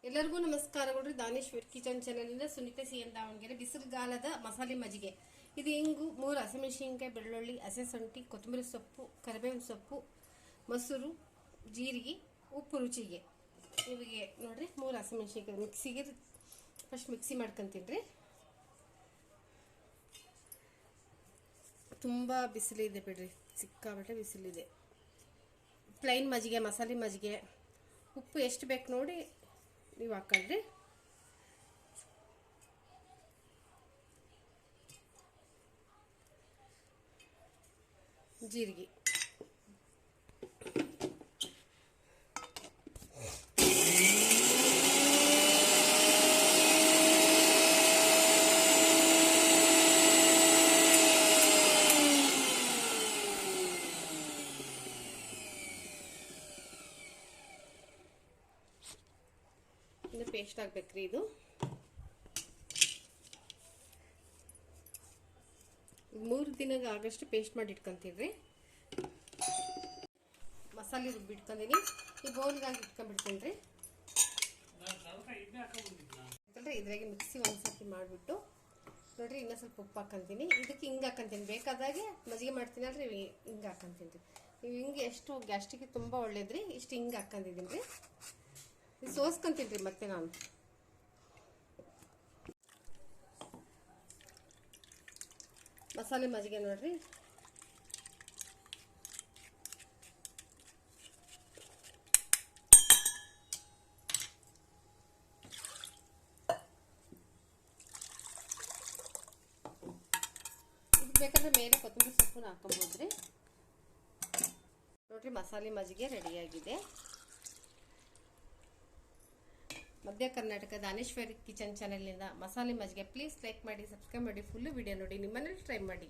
ಎಲ್ಲರಿಗೂ ನಮಸ್ಕಾರಗಳು. ದಾನೇಶ್ವರ್ ಕಿಚನ್ ಚಾನಲಿಂದ ಸುನೀತಾ ಸಿ ಎನ್ ದಾವಣಗೆರೆ. ಬಿಸಿಲುಗಾಲದ ಮಸಾಲೆ ಮಜ್ಜಿಗೆ. ಇದು ಇಂಗು, 3 ಹಸಿಮೆಣಸಿನಕಾಯಿ, ಬೆಳ್ಳುಳ್ಳಿ, ಹಸಿ ಶುಂಠಿ, ಕೊತ್ತಂಬರಿ ಸೊಪ್ಪು, ಕರಿಬೇವಿನ ಸೊಪ್ಪು, ಮೊಸರು, ಜೀರಿಗೆ, ಉಪ್ಪು ರುಚಿಗೆ. ಇವಿಗೆ ನೋಡ್ರಿ 3 ಹಸಿಮೆಣಸಿನಕಾಯಿ ಮಿಕ್ಸಿಗೆ ಫಸ್ಟ್ ಮಿಕ್ಸಿ ಮಾಡ್ಕೊಂತೀನಿ ರೀ. ತುಂಬ ಬಿಸಿಲಿದೆ ಬಿಡ್ರಿ, ಸಿಕ್ಕಾಬಟ್ಟೆ ಬಿಸಿಲಿದೆ. ಪ್ಲೈನ್ ಮಜ್ಜಿಗೆ, ಮಸಾಲೆ ಮಜ್ಜಿಗೆ. ಉಪ್ಪು ಎಷ್ಟು ಬೇಕು ನೋಡಿ ನೀವು ಹಾಕೊಂಡ್ರಿ. ಜೀರಿಗೆ, ಪೇಸ್ಟ್ ಆಗ್ಬೇಕ್ರಿ. ಇದು 3 ದಿನಕ್ಕೆ ಆಗಷ್ಟು ಪೇಸ್ಟ್ ಮಾಡಿ ಇಟ್ಕೊಂತೀವಿ. ಮಸಾಲೆ ರುಬ್ಬಿಟ್ಕೊಂಡಿನಿ. ಈ ಬೌಲ್ಗಾಗಿ ಇಟ್ಕೊಂಡ್ಬಿಡ್ತೀನಿ ರೀ. ಇದ್ರಾಗೆ ಮಿಕ್ಸಿ ಒಂದ್ಸತಿ ಮಾಡಿಬಿಟ್ಟು ನೋಡ್ರಿ, ಇನ್ನೂ ಸ್ವಲ್ಪ ಉಪ್ಪು ಹಾಕೊಂತೀನಿ. ಇದಕ್ಕೆ ಹಿಂಗೆ ಹಾಕೊಂತೀನಿ, ಬೇಕಾದಾಗೆ ಮಜ್ಜಿಗೆ ಮಾಡ್ತೀನಿ ಅಲ್ರಿ, ಹಿಂಗೆ ಹಾಕೊಂತೀನಿ ರೀ. ನೀವು ಹಿಂಗೆ ಎಷ್ಟು ಗ್ಯಾಸ್ಟ್ರಿಗೆ ತುಂಬ ಒಳ್ಳೇದ್ರಿ. ಇಷ್ಟು ಹಿಂಗೆ ಹಾಕೊಂಡಿದ್ದೀನಿ ರೀ. ಇದು ಸೋಸ್ಕೊಂತೀನಿ ರೀ. ಮತ್ತೆ ನಾನು ಮಸಾಲೆ ಮಜ್ಜಿಗೆ ನೋಡ್ರಿ, ಇದು ಬೇಕಾದ್ರೆ ಮೇಲೆ ಕೊತ್ತಂಬರಿ ಸೊಪ್ಪನ್ನ ಹಾಕೊಬೋದ್ರಿ. ನೋಡ್ರಿ, ಮಸಾಲೆ ಮಜ್ಜಿಗೆ ರೆಡಿಯಾಗಿದೆ. ಮಧ್ಯ ಕರ್ನಾಟಕ ದಾನೇಶ್ವರಿ ಕಿಚನ್ ಚಾನೆಲ್ನಿಂದ ಮಸಾಲೆ ಮಜ್ಜಿಗೆ. ಪ್ಲೀಸ್ ಲೈಕ್ ಮಾಡಿ, ಸಬ್ಸ್ಕ್ರೈಬ್ ಮಾಡಿ, ಫುಲ್ಲು ವಿಡಿಯೋ ನೋಡಿ, ನಿಮ್ಮನೇಲಿ ಟ್ರೈ ಮಾಡಿ.